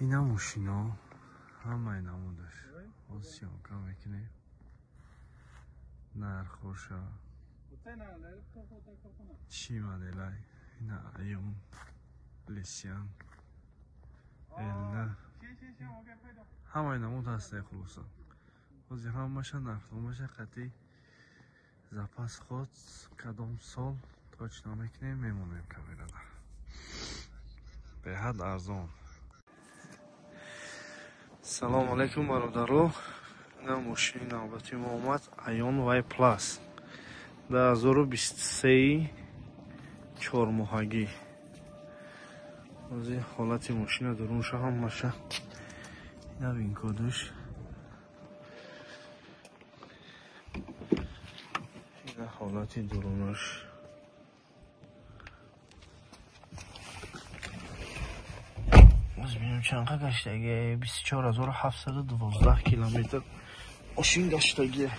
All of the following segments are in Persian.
اینا ماشینا همه نمودش باز شیانکا میکنیم نرخوشا چی مدلای اینا ایون لیسیان الده همه نمود هسته خلوصا بازی هم باشه نرختون باشه قطعی زپس خود کدام سال تاچ نمیکنیم میمونیم کمیره در به حد ارزان. سلام علیکم برادرو. اینا ماشین نوبتی ما اومد ایون وای پلاس 2023 4 ماهگی. بازی حالتی ماشین درونش هم باشه اینا بین کدوش اینا حالتی درونش باز بینیم چند گشتگی 24712 کیلومتر ماشین گشتگی.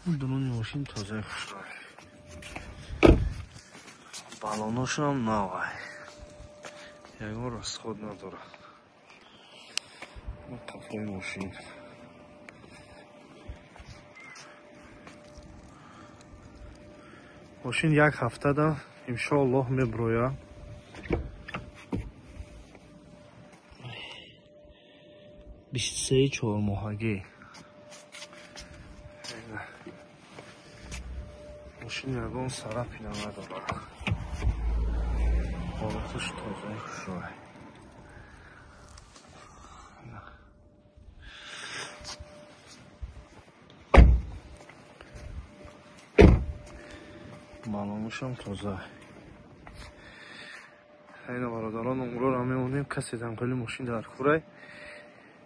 درون ماشین تازه خوشگاه بالاناش هم نوای یکم راست خود نداره. کافه ماشین ماشین یک هفته ده انشاءالله میبرویه. بیست سه 4 ماهگی ماشین یکم سرپی نداره حالتش تازه خوشگاه. بالانش هم تازه. این برادران نمره را میمونیم کسی دنقلی ماشین در خوره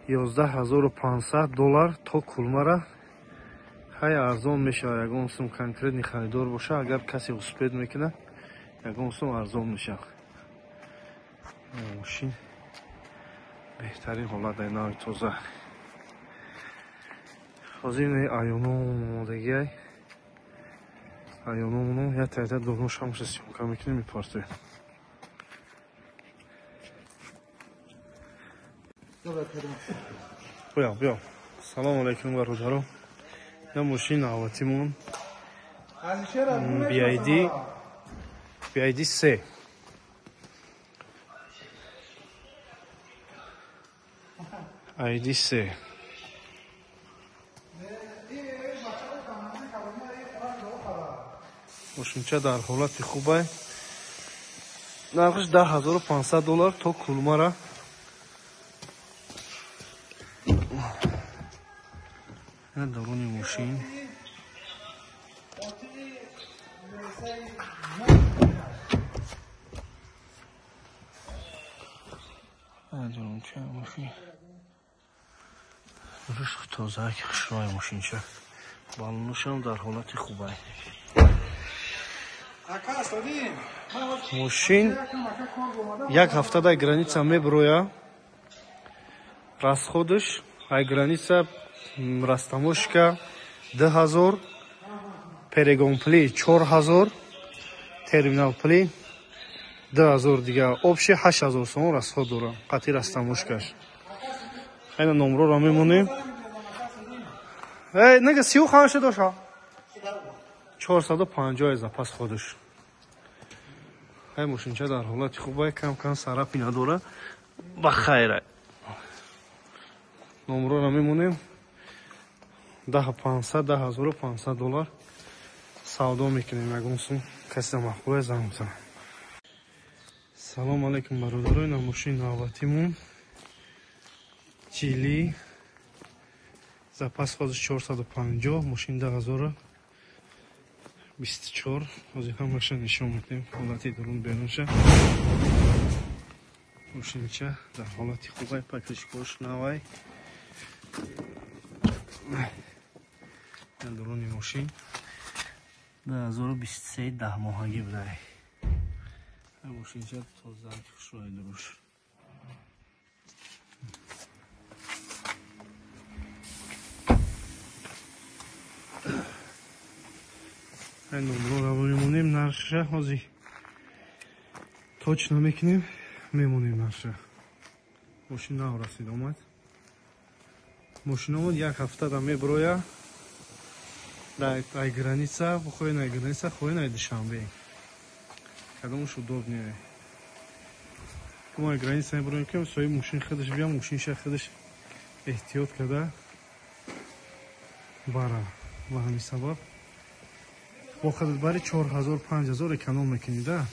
11500 دلار تا کلمره های ارزان میشه. یکم سوم کنکرت خریدار باشه اگر کسی اسپید میکنه یکم سوم ارزان میشه. ماشین بهترین حالت اینای تازه. از این ایونو دیگه ایونو یا تعداد دونوش هم سیمکا میکنیم میپارتیم. بیا سلام علیکم برادرو. یا ماشین نواتیمون BID 3 ID 3 ماشینچه در حالت خوبه. نرخش 10500 دلار تا کلمره. این درون ماشین درون چه ماشین روش تازه که خشوای ماشین چه بالونش هم در حالت خوبه. ماشین یک هفته در گرانیسا میبرویه راست خودش. های گرانیسا رستموشکا 2000 перегон пли 4000 терминал пли 2000 دیگه общий 8000 сом расход дорам қати растамушкаш. хайна номро ра мемонем. нага 35 доша 450 запас ходиш. ҳай мошинча дар ҳолати хубе кам сарапи надора ба хайра. номро ра мемонем 10500 دلار سودا میکنیم. یکم سوم کسی مخواه زنگ بزنم. سلام علیکم برادران. ماشین نوبتیمون چیلی запас خودش 450 ماشین 2024 از همش نشون میدیم. حالتی درون بیرونشه ماشین چه در حالتی خوبه. پاکش کوش نوای درون ماشین 2023 10 ماهگی بوده. ماشین چه تازه خوشوای دروش. این نمرو را میمونیم نرشه هازی تا точ намекунем, мемонем наша. Мошина расид омад. Мошина омад як ҳафта да меброя. Ай граница, бухоин ай граница, хоин ай душанбе. Кадомуш удобнее. Кумай граница меброем ки сои мошин худаш биям, мошинша худаш эҳтиёт када бара. Ба ҳамин сабаб бо хадбари 4000-5000 эконом мекунӣ да.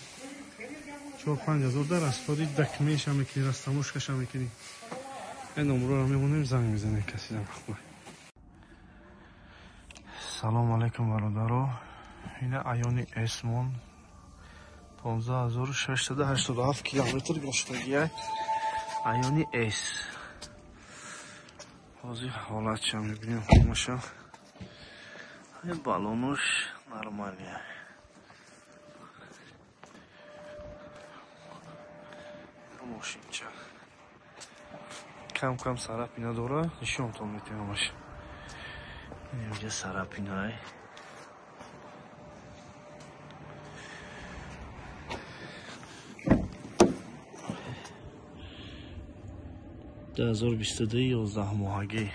4-5 дар расходи документша мекунӣ, растамошкаша мекунӣ. Ин номроро мемонем, занг мезанем каси да махбур. Салом алейкум бародаро. Ина айони эсмон 15687 километр гоштагия. Айони эс. Ҳозир ҳолатша мебинем хомаша. Ин балонуш нормалия. Мошинча. Кам-кам сарапина дора, нишонтон метавонам аш. Инҷа сарапинаи. До 2022 11 моҳагӣ.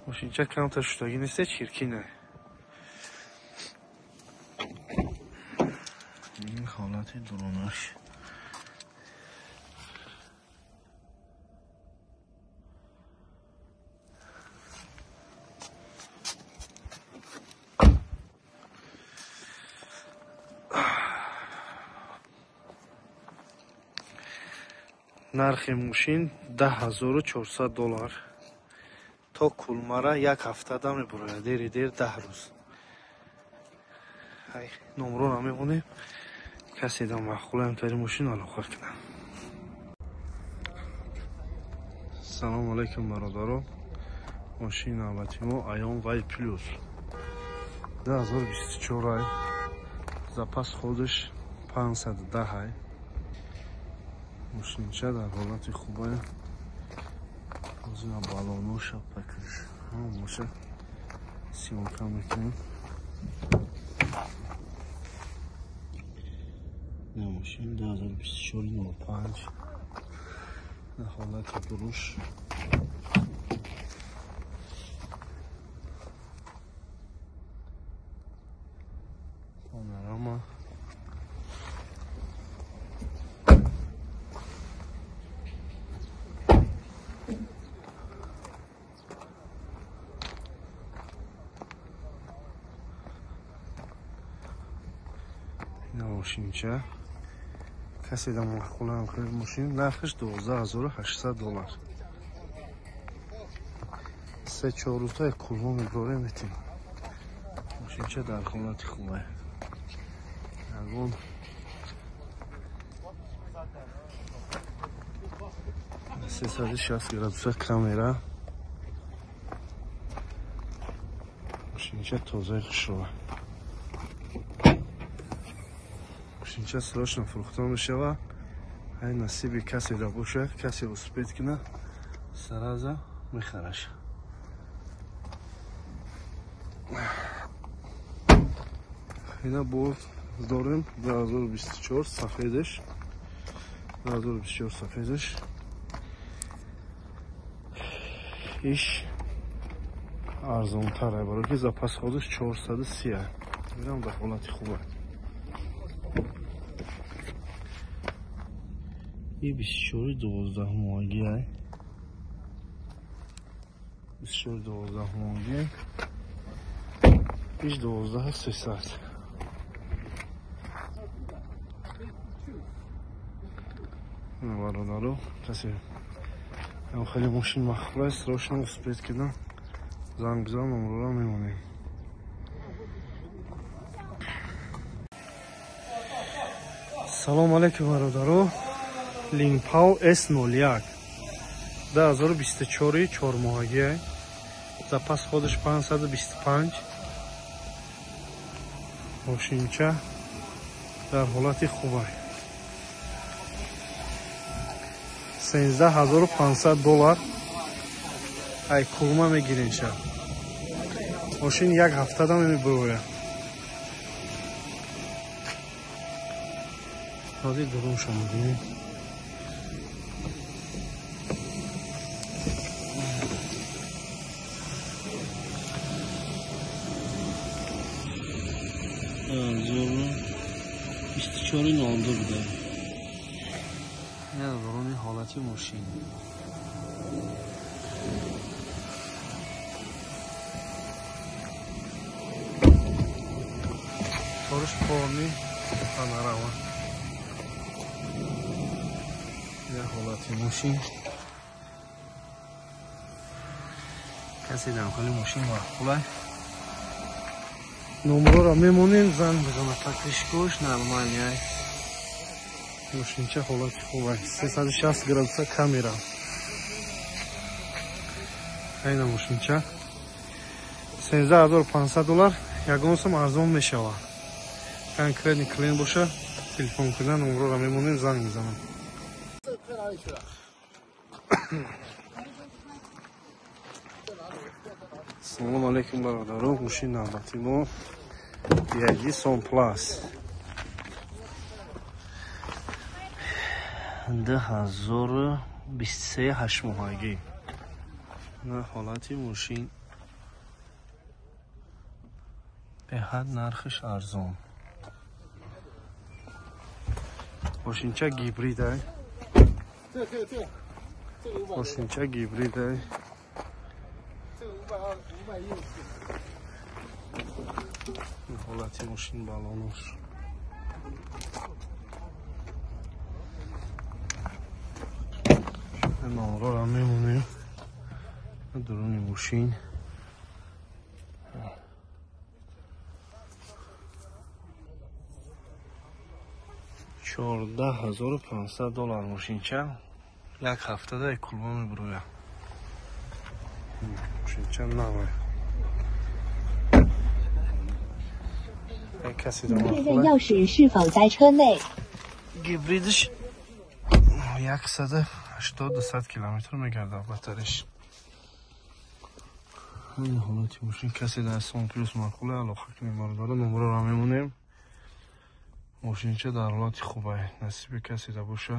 Мошинча камтар шудагӣ нестед, чиркина. Ин ҳолати дуронаш. нархи мошин $10,400. То кулмара як ҳафтада мебурояд, дери дер 10 рӯз. Ҳай, номроро мемонем. Касе да маъқулаам тари мошин алоқа кунам. Салом алейкум бародаро. Мошин навбати мо Айон Вай Плюс 2024 ай. Запас ходиш 510 ай. Мошинча дар ҳолати хубае. Ҳозир балонуша пакиш. Моша симонка мекунем. Мошин 2024-05 дар ҳолати буруш. Панорама. Мошинча касе да маъқулаам хеле мошин нархиш $12,800. 3-4 рӯза кулмо меборе метим. Мошинча дар ҳолати хубае. Ягон 360 градуса камера. Мошинча тозаи хушрова. Мошинча срочно фурӯхта мешава. Ай насиби касе да бошад, касе успеет кина, сараза мехараш. Ина бо дорем 2024 сафедеш. 2024 сафедеш. Иш арзонтар ай, барои ки запас ходиш 430 ай. Бирам дар ҳолати хуб ай. И 24-12 моҳагӣ ай. 24-12 моҳагӣ. Иш 12,300. Бародаро, касе хеле мошин махбур аст, срочно успеет кидан. Занг бизан, номроро мемонем. Салом алейкум бародаро. Линпау S01 2024 4 моҳагӣ. Запас ходиш 525. Мошинча дар ҳолати хуб ай. $13,500. ай курма мегирин ша мошин як ҳафтада мебурояд ҳозир дурум шумо бинед چوری نانده بوده نه برای حالتی ماشین کارش پارمی خانه روان نه حالتی ماشین کسی در حال ماشین وقت نمره را میمونیم زن بزنه پکش کش نرمالی های ماشینچه حالت خوبه 360 گرادوسه کامیرا این ماشینچه 13500 دلار یگان سم ارزان میشود конкретный клиент باشه تلفن کنه نمره را میمونیم زنگ میزنم سلام علیکم برادران ماشین نوبتی ما بیایدی سون پلاس 2023 8 ماهگی نه حالتی ماشین به حد نرخش ارزان ماشینچه گیبریده ماشینچه گیبریده حالتی ماشین بالانش نمره را میمونیم درون ماشین 14500 دلار ماشینچه یک هفته ده کلمه میبرویم ماشینچه نوه کسی در مخوله گیبریدش 180 کیلومتر میگرده بطرش این حالتی ماشین کسی در سون پلوس مخوله علاقه کنیم بارداره نمره را میمونیم ماشین چه در حالتی خوبه نصیب کسی در باشه